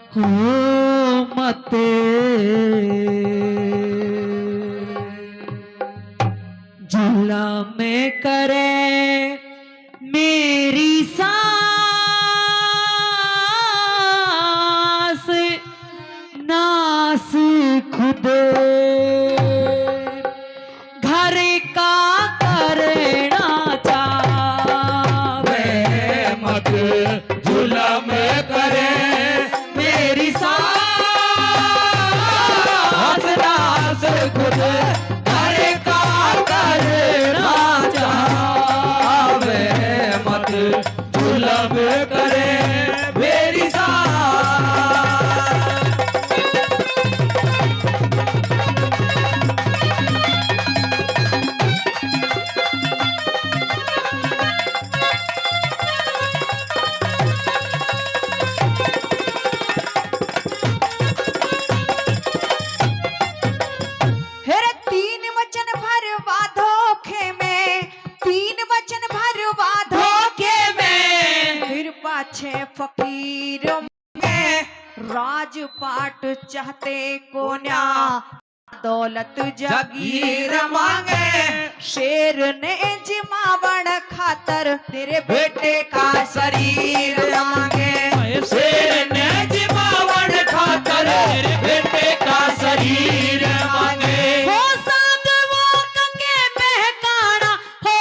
हो मत जुल्म करे मेरी सांस नास खुद घर का करना चाहे मत जुल्म करे मेरी सांस नास खुद घर का करना चाहे मत जुल्म करे मेरी सांस। छे फकीर में राजपाट चाहते को न्या दौलत जागीर मांगे शेर ने जिमावण खातर तेरे बेटे का शरीर मांगे शेर ने जिमावण खातर तेरे बेटे का शरीर मांगे हो साधुओं के बहकाना हो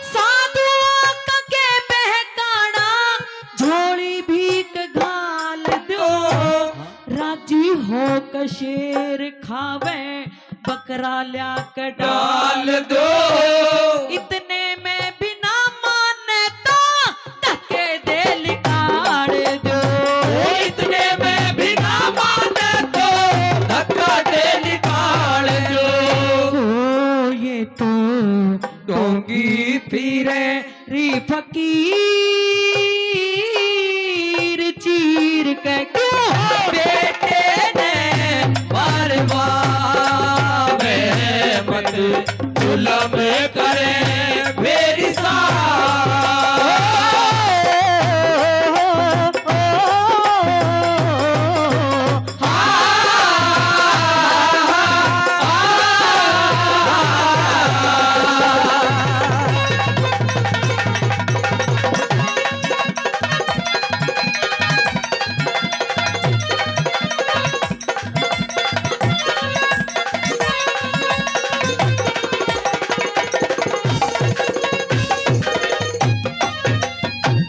साधुओं के बहकाना झोली भीख घाल दो राजी हो शेर खावे बकरा ल्या के डाल दो इतने में भी ना माने तो धक्के दे लिकाड़ दो इतने में भी ना माने तो धक्का दे निकाल दो ये तो डोंगी फिरे री फकीर चीर के क्यों बेटे ने मरवावे मत जुल्म करे मेरी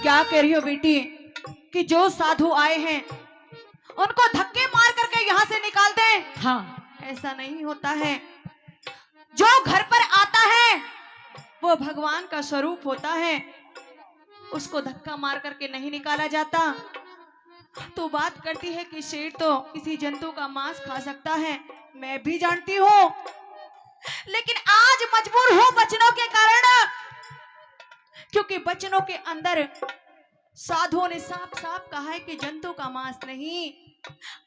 क्या कह रही हो बेटी कि जो साधु आए हैं उनको धक्के मार करके यहाँ से निकाल दें? हाँ ऐसा नहीं होता है। जो घर पर आता है वो भगवान का स्वरूप होता है, उसको धक्का मार करके नहीं निकाला जाता। तो बात करती है कि शेर तो किसी जंतु का मांस खा सकता है, मैं भी जानती हूँ, लेकिन आज मजबूर हूँ बचनों के कारण, क्योंकि बचनों के अंदर साधुओं ने साफ साफ कहा है कि जंतु का मांस नहीं,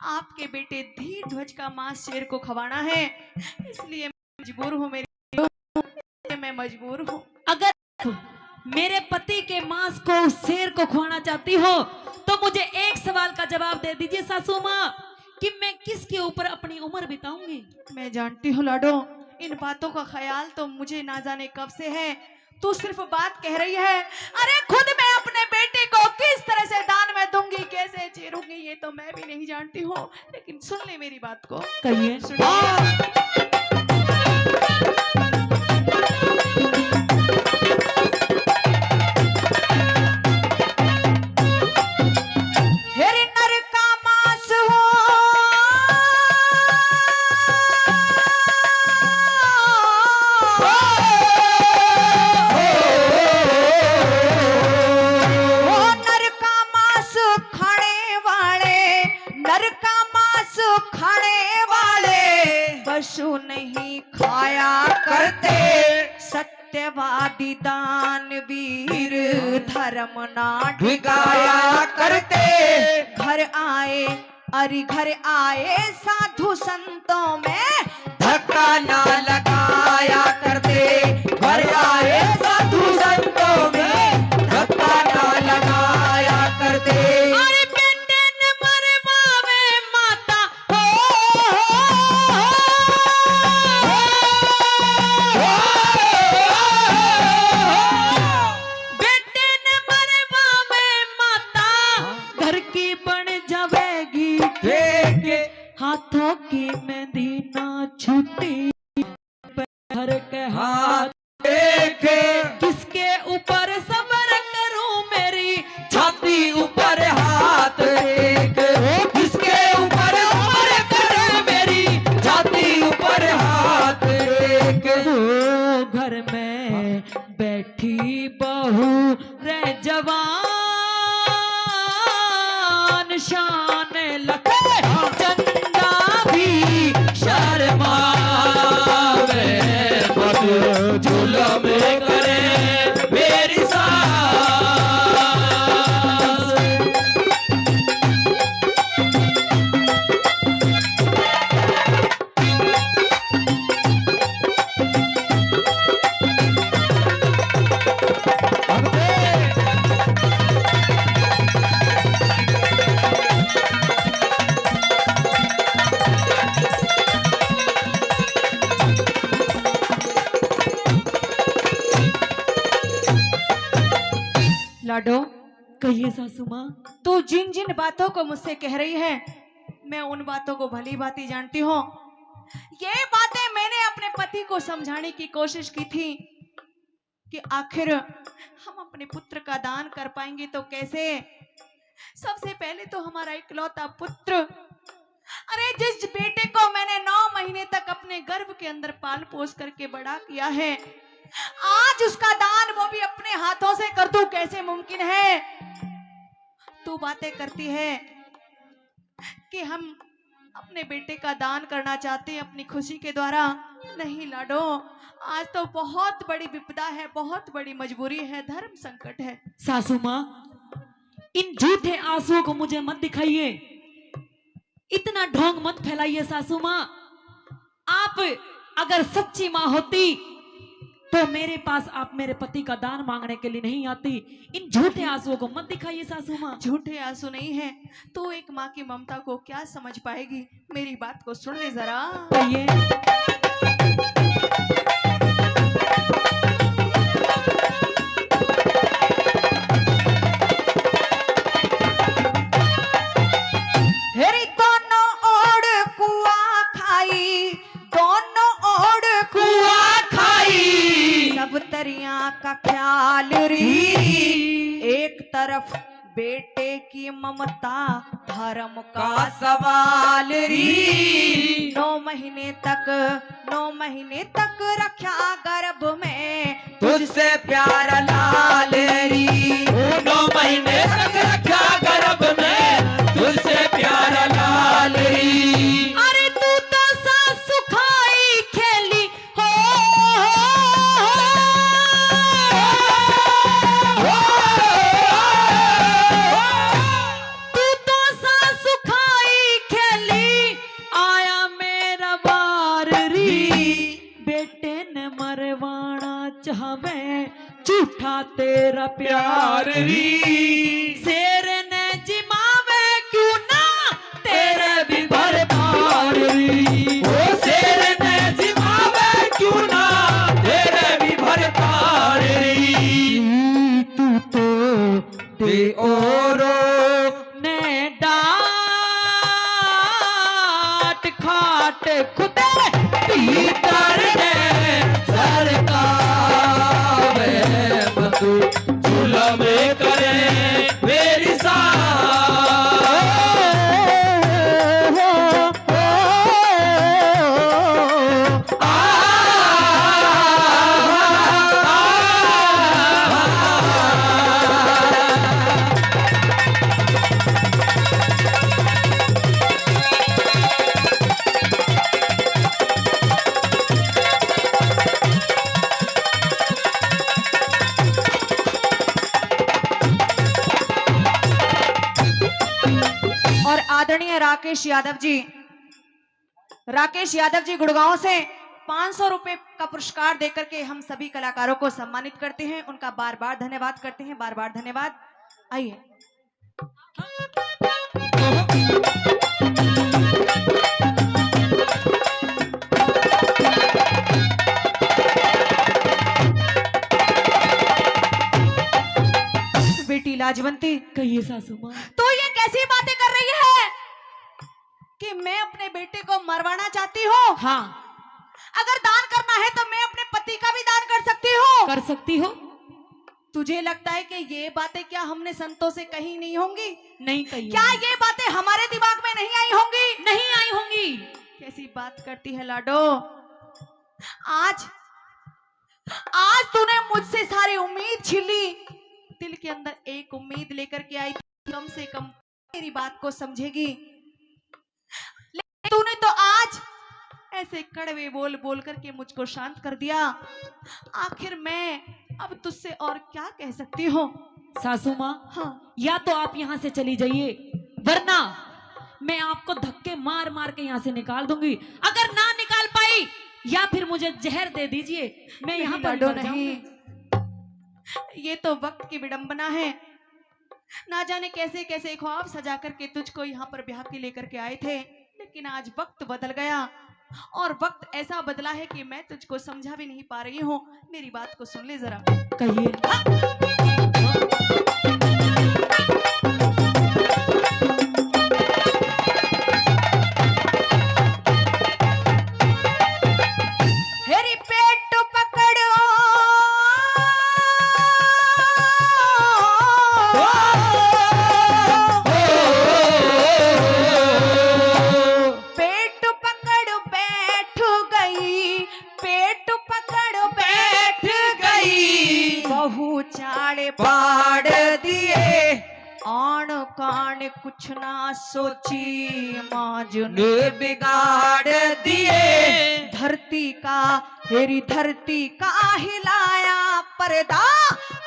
आपके बेटे धीर ध्वज का मांस शेर को खवाना है। इसलिए मजबूर हूँ मैं मजबूर हूँ। अगर मेरे पति के मांस को उस शेर को खुआना चाहती हो तो मुझे एक सवाल का जवाब दे दीजिए सासू माँ कि मैं किसके ऊपर अपनी उम्र बिताऊंगी। मैं जानती हूँ लाडो, इन बातों का ख्याल तो मुझे ना जाने कब से है। तू सिर्फ बात कह रही है, अरे खुद मैं अपने बेटे को किस तरह से दान में दूंगी, कैसे चीरूंगी, ये तो मैं भी नहीं जानती हूँ। लेकिन सुन ले मेरी बात को। कहिए। हेरे नर का मांस हो नर का मांस खाने वाले पशु नहीं खाया करते, सत्यवादी दानवीर धर्म ना ढिगाया करते। घर आए साधु संतों में धक्का ना लगाया करते, घर हाथ एक किसके ऊपर सब्र करूं मेरी छाती ऊपर हाथ एक किसके ऊपर सब्र करे मेरी छाती ऊपर हाथ एक वो घर में बैठी बहू रे जवान शान लखे चंदा भी शर्मावे मत जुल्म करे मेरी सास लाडो, कहिए सासू माँ। तू जिन जिन बातों को मुझसे कह रही है मैं उन बातों को भली भांति जानती हूँ। ये बातें मैंने अपने पति को समझाने की कोशिश की थी कि आखिर हम अपने पुत्र का दान कर पाएंगे तो कैसे। सबसे पहले तो हमारा इकलौता पुत्र, अरे जिस बेटे को मैंने 9 महीने तक अपने गर्भ के अंदर पाल पोस करके बड़ा किया है, आज उसका दान वो भी अपने हाथों से कर दूं, कैसे मुमकिन है। तू बातें करती है कि हम अपने बेटे का दान करना चाहते हैं अपनी खुशी के द्वारा। नहीं लाडो, आज तो बहुत बड़ी विपदा है, बहुत बड़ी मजबूरी है, धर्म संकट है। सासू माँ, इन झूठे आंसुओं को मुझे मत दिखाइए, इतना ढोंग मत फैलाइए सासू माँ। आप अगर सच्ची माँ होती तो मेरे पास आप मेरे पति का दान मांगने के लिए नहीं आती। इन झूठे आंसुओं को मत दिखाइए सासू माँ। झूठे आंसू नहीं है तो एक माँ की ममता को क्या समझ पाएगी। मेरी बात को सुन ले जरा। कहिए। हेरी दोनों ओर कुआ खाई, दोनों ओर कुआ खाई सब तरिया का ख्याल री। एक तरफ बेटे की ममता, धर्म का सवाल री। 9 महीने तक रखा गर्भ में तुझसे प्यार लाल री। 9 महीने तक रखा गर्भ में तुझसे प्यार लाल री। अरे तू तो सासु खाई खेली हो, तू तो सासु खाई खेली, आया मेरा बार री। बेटे ने मरवाना चाहवे झूठा तेरा प्यार प्यार री। शेर ने जिमावे क्यों ना तेरे भी भरपार री। ओ शेर ने जिमावे क्यों ना तेरे भी भरपार री। तू तो दे ओरो ने डांट खाट खुदे भीतर ने सरकावे मत जुल्म करे मेरी और आदरणीय राकेश यादव जी गुड़गांव से 500 रुपए का पुरस्कार देकर के हम सभी कलाकारों को सम्मानित करते हैं। उनका बार बार धन्यवाद करते हैं, बार बार धन्यवाद। आइए। बेटी लाजवंती, कहिए सासू माँ। तो ये कैसी बातें कर रही है कि मैं अपने बेटे को मरवाना चाहती हूँ। हाँ, अगर दान करना है तो मैं अपने पति कर सकती हो? तुझे लगता है कि ये बातें क्या हमने संतों से कही नहीं होंगी? नहीं कही क्या होंगी। ये बातें हमारे दिमाग में नहीं आई होंगी? नहीं आई होंगी। कैसी बात करती है लाडो। आज आज तूने मुझसे सारी उम्मीद छीन ली। दिल के अंदर एक उम्मीद लेकर के आई थी, कम से कम मेरी बात को समझेगी। लेकिन तूने तो आज ऐसे कड़वे बोल बोल करके मुझको शांत कर दिया। आखिर मैं अब तुझसे और क्या कह सकती हूँ? सासू माँ, हाँ, या तो आप यहाँ से चली जाइए, वरना मैं आपको धक्के मार मार के यहाँ से निकाल दूंगी। अगर ना निकाल पाई, या फिर मुझे जहर दे दीजिए, मैं यहाँ पर लाडो मर जाऊंगी। नहीं, ये तो वक्त की विडंबना है। ना जाने कैसे कैसे ख्वाब सजा करके तुझको यहाँ पर ब्याह के लेकर के आए थे, लेकिन आज वक्त बदल गया और वक्त ऐसा बदला है कि मैं तुझको समझा भी नहीं पा रही हूँ। मेरी बात को सुन ले जरा। कहिए। हेरी पेट पकड़ो पेट पकड़ बैठ गई, पेट पकड़ बैठ गई, बहु चाड़े पाड़ दिए आण कान कुछ ना सोची, माजुन ने बिगाड़ दिए धरती का, हेरी धरती का हिलाया पर्दा।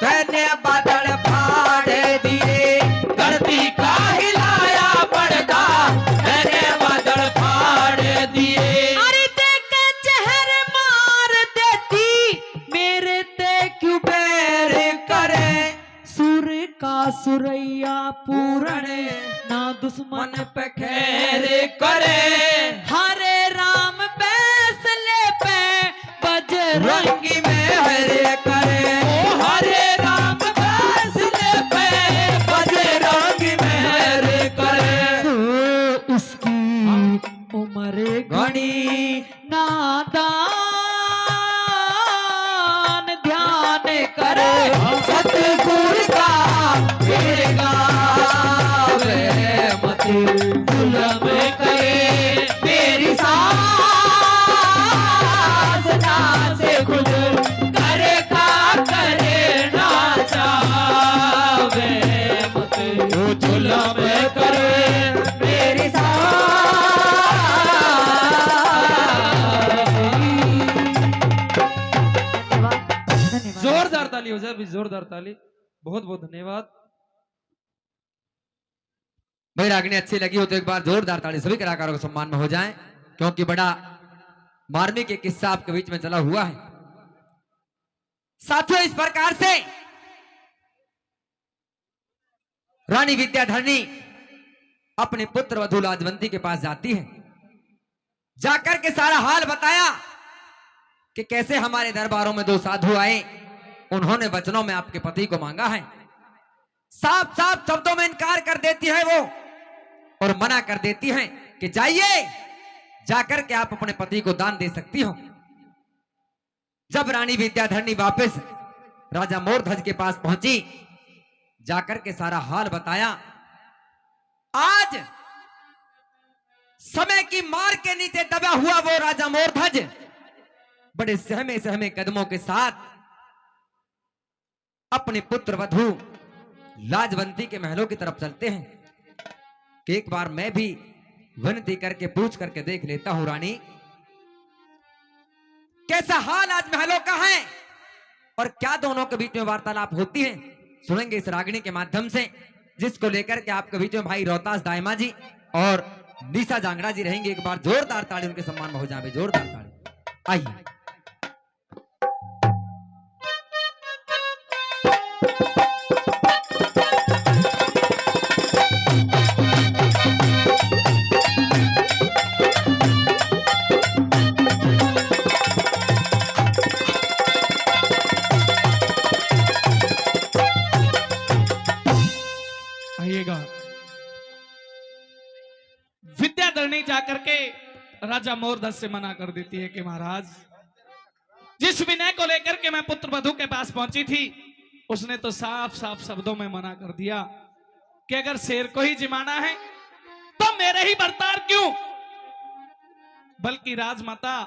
तैने बादल फाड़ दिए धरती का हिलाया पर्दा तैने बादल फाड़ दिए अरे देख जहर मार देती, मेरे ते क्यों पैर करे सुर का सुरैया पूरण, ना दुश्मन मन पे खैर करे हरे राम फैसले पे बजरंग। रंगी में हरे करे ओ हरे राम फैसले पे बजरंग में हरे करे तो उसकी उम्र घनी नादान ध्यान करे। सतगुरु का गावे मत जुल्म करे मेरी सास ना से खुद करे का करे ना चावे मत जुल्म करे मेरी धन्यवाद। जोरदार ताली हो जाए, जोरदार ताली। बहुत बहुत धन्यवाद। भाई रागनी अच्छी लगी हो तो एक बार जोरदार ताली सभी कलाकारों के सम्मान में हो जाए, क्योंकि बड़ा मार्मिक एक किस्सा आपके बीच में चला हुआ है। साथियों, इस प्रकार से रानी विद्याधरणी अपने पुत्र वधू लाजवंती के पास जाती है। जाकर के सारा हाल बताया कि कैसे हमारे दरबारों में दो साधु आए, उन्होंने वचनों में आपके पति को मांगा है। साफ साफ शब्दों में इनकार कर देती है वो और मना कर देती हैं कि जाइए, जाकर के आप अपने पति को दान दे सकती हो। जब रानी विद्याधरणी वापस राजा मोरध्वज के पास पहुंची, जाकर के सारा हाल बताया। आज समय की मार के नीचे दबा हुआ वो राजा मोरध्वज बड़े सहमे सहमे कदमों के साथ अपने पुत्र वधू लाजवंती के महलों की तरफ चलते हैं कि एक बार मैं भी विनती करके पूछ करके देख लेता हूं, रानी कैसा हाल आज महलों का है और क्या दोनों के बीच में वार्तालाप होती है। सुनेंगे इस रागिनी के माध्यम से, जिसको लेकर के आपके बीच में भाई रोहतास दायमा जी और निशा जांगड़ा जी रहेंगे। एक बार जोरदार ताली उनके सम्मान में हो जाए, जोरदार ताली। आइए। आइएगा। विद्याधरणी जाकर के राजा मोरध्वज से मना कर देती है कि महाराज, जिस विनय को लेकर के मैं पुत्र वधू के पास पहुंची थी उसने तो साफ साफ शब्दों में मना कर दिया कि अगर शेर को ही जिमाना है तो मेरे ही बरतार क्यों, बल्कि राजमाता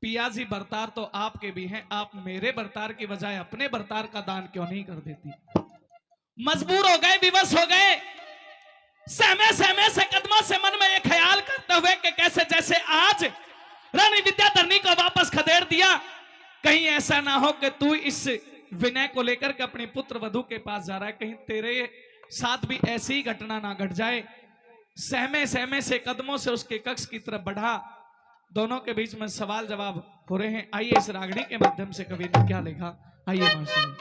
पियाजी बरतार तो आपके भी हैं, आप मेरे बरतार की बजाय अपने बरतार का दान क्यों नहीं कर देती। मजबूर हो गए, विवश हो गए, सहमे सहमे से कदमों से मन में ये ख्याल करते हुए कि कैसे जैसे आज रानी विद्याधरणी को वापस खदेड़ दिया, कहीं ऐसा ना हो कि तू इस विनय को लेकर के अपने पुत्र वधू के पास जा रहा है, कहीं तेरे साथ भी ऐसी ही घटना ना घट जाए। सहमे सहमे से कदमों से उसके कक्ष की तरफ बढ़ा। दोनों के बीच में सवाल जवाब हो रहे हैं। आइए इस रागनी के माध्यम से कवि ने क्या लिखा, आइए मास्टर।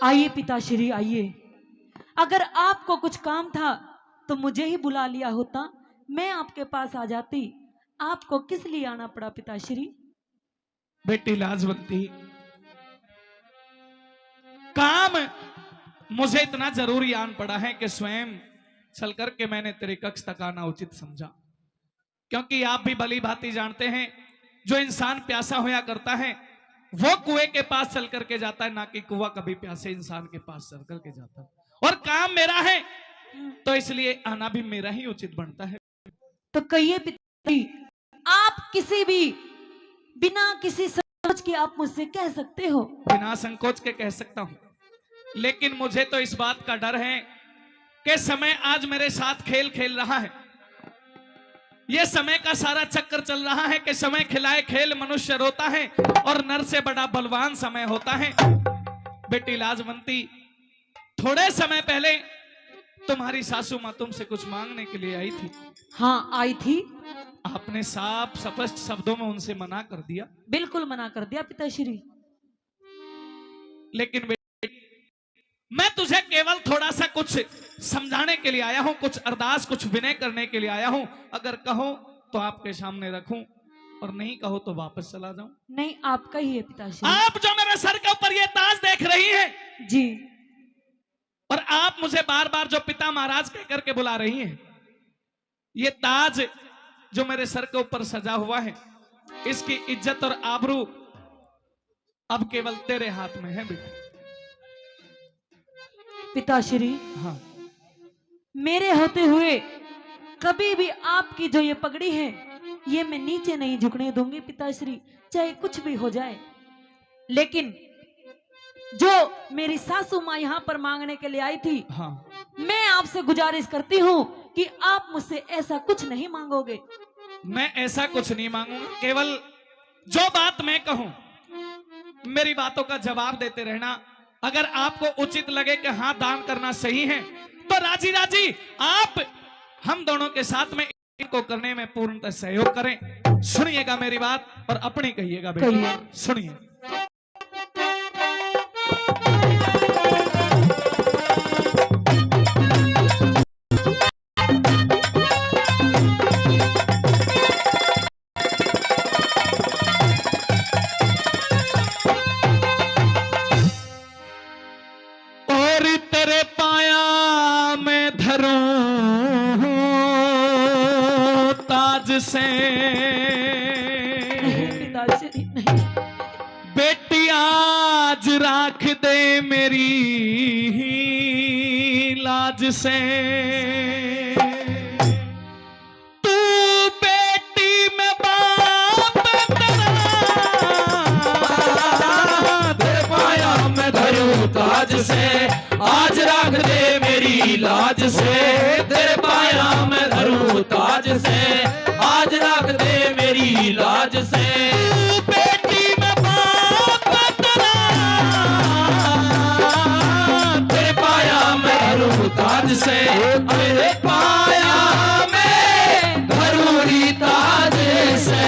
आइए पिताश्री आइए, अगर आपको कुछ काम था तो मुझे ही बुला लिया होता, मैं आपके पास आ जाती। आपको किस लिए आना पड़ा पिताश्री? बेटी लाजवंती, काम मुझे इतना जरूरी आन पड़ा है कि स्वयं चल करके मैंने तेरे कक्ष तक आना उचित समझा, क्योंकि आप भी भली भांति जानते हैं जो इंसान प्यासा होया करता है वो कुएं के पास चल करके जाता है, ना कि कुआं कभी प्यासे इंसान के पास चल करके जाता है। और काम मेरा है तो इसलिए आना भी मेरा ही उचित बनता है। तो कहिए पिताश्री, आप किसी भी बिना किसी सोच के आप मुझसे कह सकते हो। बिना संकोच के कह सकता हूं, लेकिन मुझे तो इस बात का डर है कि समय आज मेरे साथ खेल खेल रहा है। यह समय का सारा चक्कर चल रहा है कि समय खिलाए खेल मनुष्य रोता है और नर से बड़ा बलवान समय होता है। बेटी लाजवंती, थोड़े समय पहले तुम्हारी सासू मां तुमसे कुछ मांगने के लिए आई थी। हाँ आई थी। आपने साफ स्पष्ट शब्दों में उनसे मना कर दिया। बिल्कुल मना कर दिया पिताश्री। लेकिन मैं तुझे केवल थोड़ा सा कुछ समझाने के लिए आया हूं, कुछ अरदास कुछ विनय करने के लिए आया हूं। अगर कहो तो आपके सामने रखूं और नहीं कहो तो वापस चला जाऊं। नहीं आप कहिए पिताश्री। आप जो मेरे सर के ऊपर ये ताज देख रही हैं जी, और आप मुझे बार बार जो पिता महाराज कह करके बुला रही हैं, ये ताज जो मेरे सर के ऊपर सजा हुआ है, इसकी इज्जत और आबरू अब केवल तेरे हाथ में है बेटा। पिताश्री हाँ, मेरे होते हुए कभी भी आपकी जो ये पगड़ी है ये मैं नीचे नहीं झुकने दूंगी पिताश्री, चाहे कुछ भी हो जाए। लेकिन जो मेरी सासू माँ यहाँ पर मांगने के लिए आई थी, हाँ, मैं आपसे गुजारिश करती हूँ कि आप मुझसे ऐसा कुछ नहीं मांगोगे। मैं ऐसा कुछ नहीं मांगूंगा, केवल जो बात मैं कहूं मेरी बातों का जवाब देते रहना। अगर आपको उचित लगे कि हाँ दान करना सही है तो राजी राजी आप हम दोनों के साथ में इनको करने में पूर्णतः सहयोग करें। सुनिएगा मेरी बात और अपनी कहिएगा बेटा, कहिए। सुनिए। से पिताश्री नहीं। बेटी आज राख दे मेरी लाज से, तू बेटी में बाप तेरा तेरे पाया मैं धरूं ताज से, आज राख दे मेरी लाज से, तेरे पाया मैं धरूं ताज से, आज राख दे मेरी लाज से, बेटी में बाप तेरा तेरे पाया मैं धरूं ताज से, तेरे पाया मैं धरूं ताज से।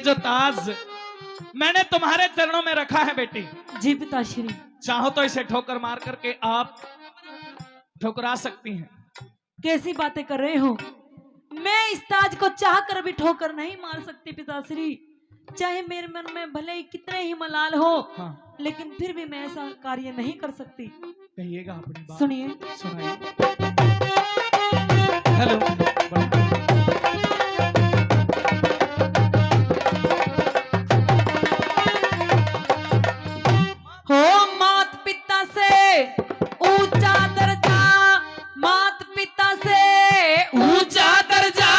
जो ताज मैंने तुम्हारे चरणों में रखा है बेटी, जी पिताश्री। चाहो तो इसे ठोकर मार करके आप ठुकरा सकती हैं। कैसी बातें कर रहे हो? मैं इस ताज को चाह कर भी ठोकर नहीं मार सकती पिताश्री। चाहे मेरे मन में भले ही कितने ही मलाल हो, हाँ, लेकिन फिर भी मैं ऐसा कार्य नहीं कर सकती। कहिएगा अपनी बात। सुनिए। सुनाइए। हेलो। हो मात पिता से ऊंचा दर्जा, मात पिता से ऊंचा दर्जा,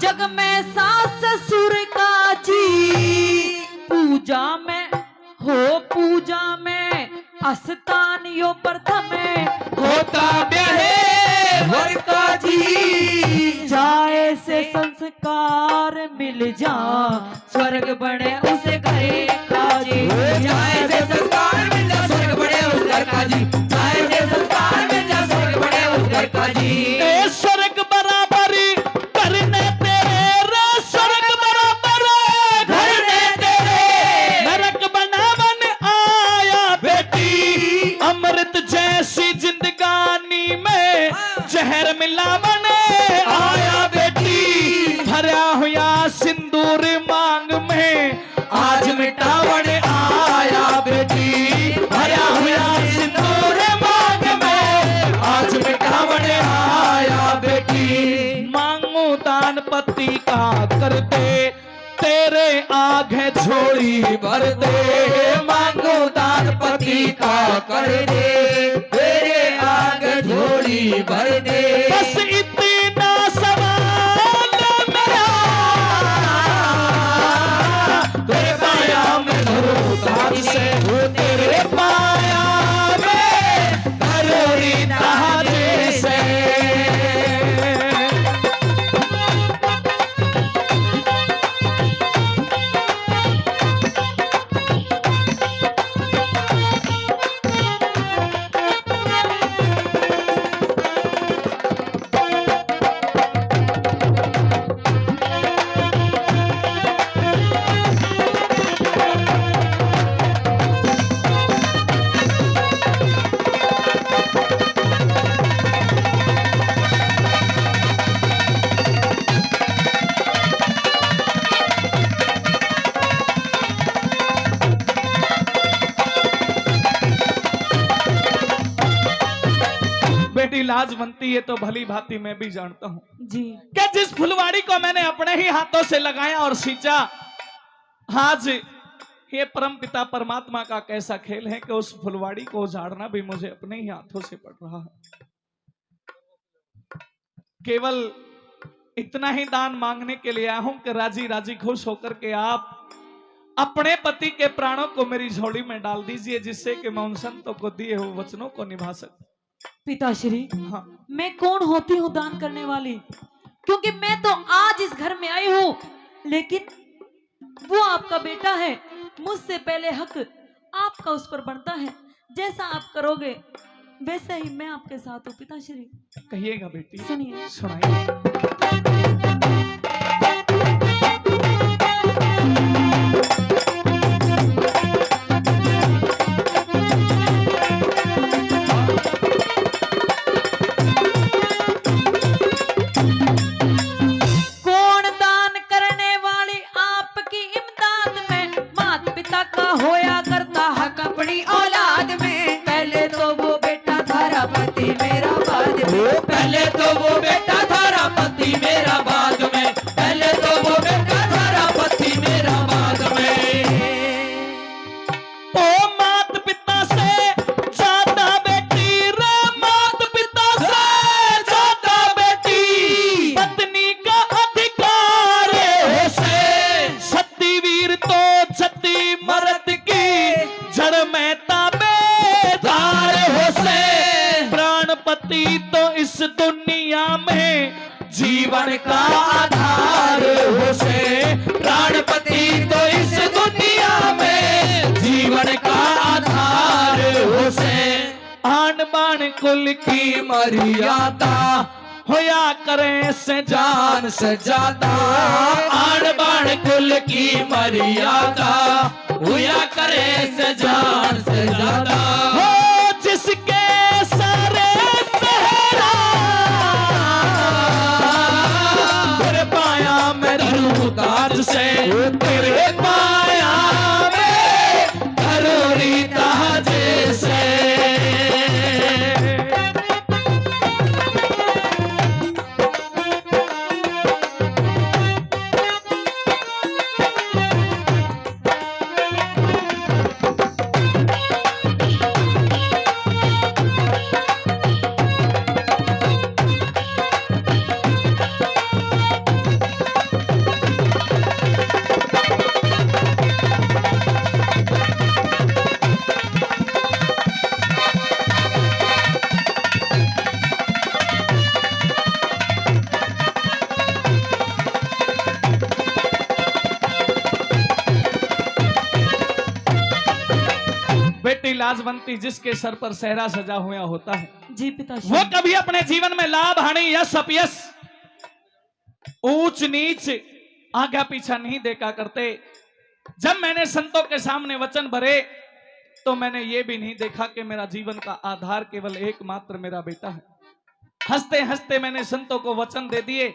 जग में सास ससुर का जी, पूजा में हो पूजा में अस्तानियों प्रथम होता ब्याहे वर का जी, जाए से संस्कार मिल जा स्वर्ग बने उसे घरे का जी, जाए से संस्कार मिल जा स्वर्ग बड़े उस घर का जी, जाए से संस्कार मिल जा स्वर्ग बड़े उस घर का जी। ए स्वर्ग बराबरी करने तेरे रे, स्वर्ग बराबर करने तेरे, नरक बनावन आया बेटी, अमृत जैसी जिंदगानी में जहर मिलावन आया बेटी, भरा हुआ सिंदूर मांग में आज मिटावन आया बेटी, भरा हुआ सिंदूर मांग में आज मिटावन आया बेटी, मांगू दान पति का कर दे तेरे आगे झोली भर दे, मांगो दान पति का कर दे, तेरे आगे झोली भर दे। बस इतना सवाल मेरा, तेरे पाया में धरो ताज से, तेरे पाया में धरो ताज से। बेटी लाज बनती है तो भली भांति मैं भी जानता हूँ जी। कि जिस फुलवाड़ी को मैंने अपने ही हाथों से लगाया और सींचा, आज ये परम पिता परमात्मा का कैसा खेल है कि उस फुलवाड़ी को उजाड़ना भी मुझे अपने ही हाथों से पड़ रहा है। केवल इतना ही दान मांगने के लिए आया हूं कि राजी राजी खुश होकर के आप अपने पति के प्राणों को मेरी झोली में डाल दीजिए, जिससे कि मैं उन संतों को दिए हुए वचनों को निभा सकूं। पिताश्री, हाँ, मैं कौन होती हूँ दान करने वाली? क्योंकि मैं तो आज इस घर में आई हूँ, लेकिन वो आपका बेटा है, मुझसे पहले हक आपका उस पर बनता है। जैसा आप करोगे वैसे ही मैं आपके साथ हूँ पिताश्री। कहिएगा बेटी। सुनिए। सुनाइए। कौन दान करने वाली आपकी इमदाद में, माता पिता का होया करता हक अपनी औलाद में। पहले तो वो बेटा थारा पति मेरा बाद में, पहले तो वो बेटा थारा पति मेरा बाद में, पहले तो वो बेटा थारा पति मेरा बाद में। ओ मात पिता से ज्यादा बेटी रे, मात पिता से ज्यादा बेटी, पत्नी का अधिकार है से, सती वीर तो छती मर्द की जड़ में ताबेदार हो से, प्राणपति तो इस दुनिया में जीवन का आधार हो से, प्राणपति तो इस दुनिया में जीवन का आधार हो से, आन बाण कुल की की मर्यादा होया करे से जान से ज्यादा आड़ बाण कुल की मर्यादा हुआ करे से जान से ज्यादा हो जिसके सारे सहरा तेरे पाया मैं धरूं ताज से तेरे पाया मैं धरूं ताज से बेटी लाजवंती जिसके सर पर सहरा सजा हुआ होता है जी पिताश्री। वो कभी अपने जीवन में लाभ हानि यश अपयश ऊंच नीच आगे पीछा नहीं देखा करते। जब मैंने संतों के सामने वचन भरे तो मैंने ये भी नहीं देखा कि मेरा जीवन का आधार केवल एकमात्र मेरा बेटा है। हंसते हंसते मैंने संतों को वचन दे दिए,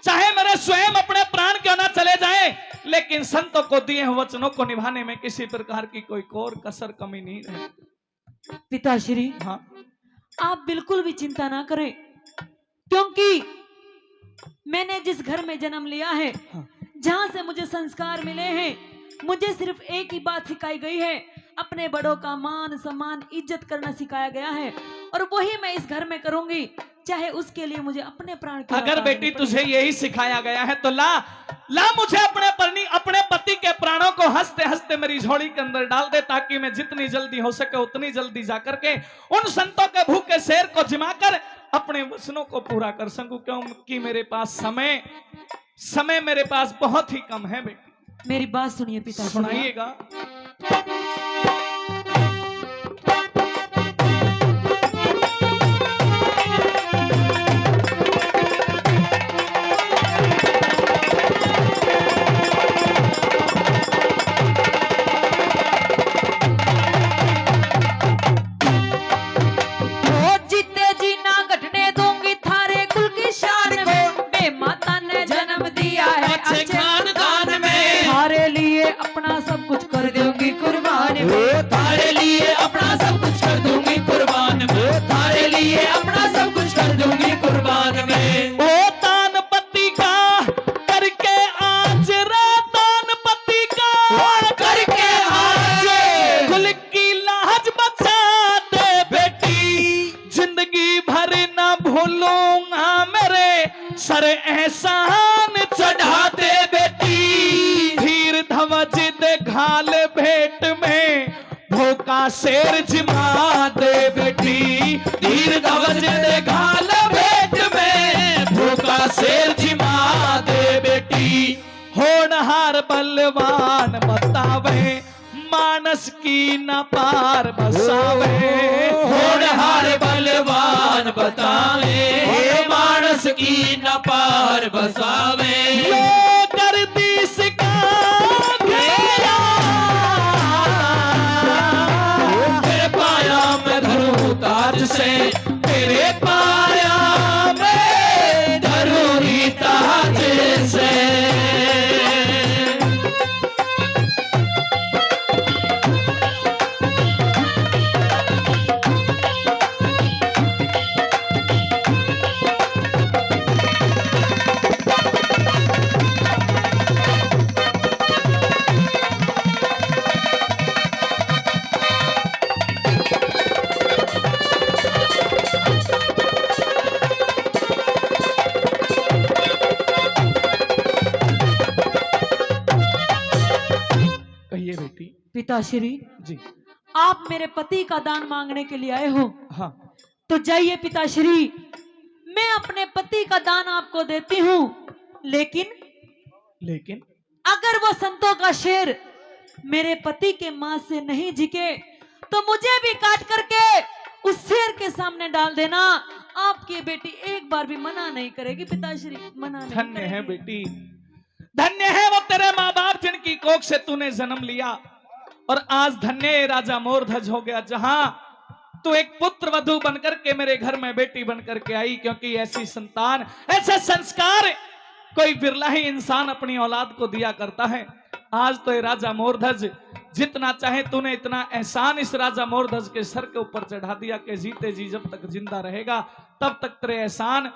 चाहे मेरे स्वयं अपने प्राण क्यों ना चले जाएं, लेकिन संतों को दिए हुए वचनों को निभाने में किसी प्रकार की कोई कोर कसर कमी नहीं रहे। पिताश्री हाँ, आप बिल्कुल भी चिंता ना करें, क्योंकि मैंने जिस घर में जन्म लिया है, जहां से मुझे संस्कार मिले हैं, मुझे सिर्फ एक ही बात सिखाई गई है, अपने बड़ों का मान सम्मान इज्जत करना सिखाया गया है, और वही मैं इस घर में करूंगी, चाहे उसके लिए मुझे अपने प्राण की अगर बेटी तुझे यही सिखाया गया है तो ला मुझे अपने पति के प्राणों को हंसते हंसते मेरी झोली के अंदर डाल दे, ताकि मैं जितनी जल्दी हो सके उतनी जल्दी जाकर के उन संतों के भूखे शेर को जिमाकर अपने वचनों को पूरा कर सकूं, क्योंकि मेरे पास समय मेरे पास बहुत ही कम है। बेटी मेरी बात सुनिए पिताश्री। सुनाइएगा। अपना सब कुछ कर दूंगी कुर्बान वो तारे लिए अपना सब कुछ कर दूंगी कुर्बान में, वो तारे लिए अपना सब कुछ कर दूंगी कुर्बान में। ओ तान पति का करके आज रातान पति का करके आज कुल की लाज बचा दे बेटी, जिंदगी भर न भूलूंगा मेरे सर एहसान चढ़ा दे बेटी, धीर धवज दे घाल भेंट में भूखा शेर जिमा दे बेटी, धीर धवज दे घाल भेंट में भूखा शेर जिमा दे बेटी। होनहार बलवान बतावे मानस की न पार बसावे, होनहार बलवान बतावे मानस की न पार बसावे। गर्दिश का घेरा तेरे पाया मैं धरूं ताज से, तेरे पाया मैं धरूं ताज से। कहिए बेटी। पिताश्री जी आप मेरे पति का दान मांगने के लिए आए हो, हाँ, तो जाइए पिताश्री, मैं अपने पति का दान आपको देती हूँ, लेकिन अगर वो संतों का शेर मेरे पति के मां से नहीं झिके तो मुझे भी काट करके उस शेर के सामने डाल देना। आपकी बेटी एक बार भी मना नहीं करेगी पिताश्री, मना नहीं धन्य है करेगी। बेटी, धन्य है वो तेरे माँ बाप जिनकी कोख से तूने जन्म लिया। और आज धन्य ये राजा मोरध्वज हो गया जहां तू एक पुत्र वधु बनकर के मेरे घर में बेटी बनकर के आई, क्योंकि ऐसी संतान, ऐसे संस्कार कोई बिरला ही इंसान अपनी औलाद को दिया करता है। आज तो ये राजा मोरध्वज, जितना चाहे तूने इतना एहसान इस राजा मोरध्वज के सर के ऊपर चढ़ा दिया कि जीते जी जब तक जिंदा रहेगा तब तक तेरे एहसान,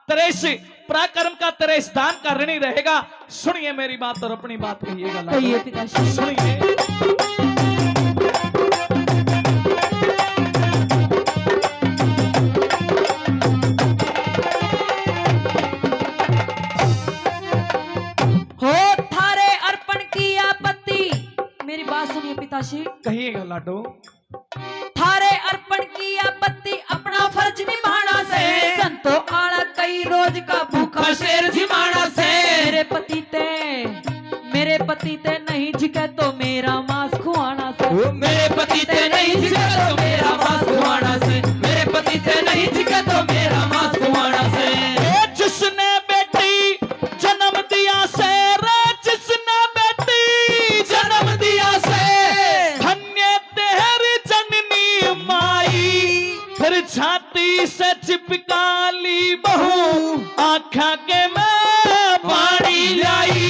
तेरे इस पराक्रम का, तेरे इस दान का ऋणी रहेगा। सुनिए मेरी बात और अपनी बात कहिएगा। कहिए पिताश्री। सुनिए, हो थारे अर्पण की आपत्ति, मेरी बात सुनिए पिताश्री। कहिएगा लाडो। थारे अर्पण की आपत्ति अपना फर्ज निभाना से, संतो आड़ा कई रोज का भूखा शेर जिमाना से मेरे पति ते नहीं झिके तो मेरा मांस खुआना से। ओ मेरे पति से नहीं झिका तो मेरा मांस खुआना से, मेरे पति से नहीं झिका तो मेरा मांस खुआना से। जिसने बेटी जन्म दिया से रे, जिसने बेटी जन्म दिया से धन्य तेरी जननी माई, फिर छाती से चिपका ली बहू आँखा के मैं पानी लाई।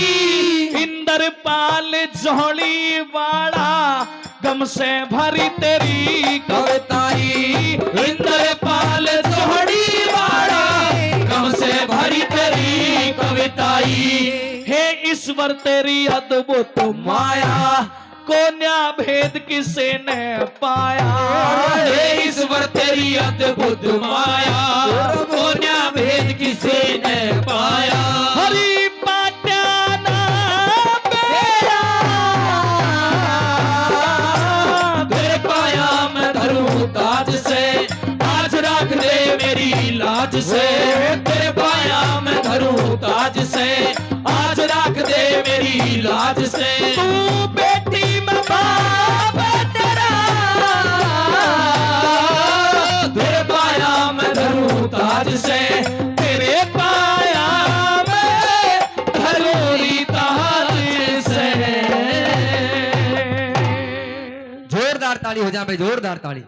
इंद्रपाल जोड़ी वाड़ा गम से भरी तेरी कविताई, इंद्रपाल जोड़ी वाड़ा गम से भरी तेरी कविताई। हे ईश्वर तेरी अद्भुत माया को न्या भेद किसे ने पाया। हे ईश्वर तेरी अद्भुत माया को न्या भेद किसे ने पाया। हरि पाट्याना बेड़ा तेरे पाया मैं धरूं ताज से, आज राख दे मेरी लाज से। तेरे पाया मैं धरूं ताज से, आज राख दे मेरी लाज से। तू बेटी में बाप तेरा, तेरे पाया मैं धरूं ताज से, तेरे पाया मैं धरूं ताज से। जोरदार ताली हो जाए भाई, जोरदार ताली।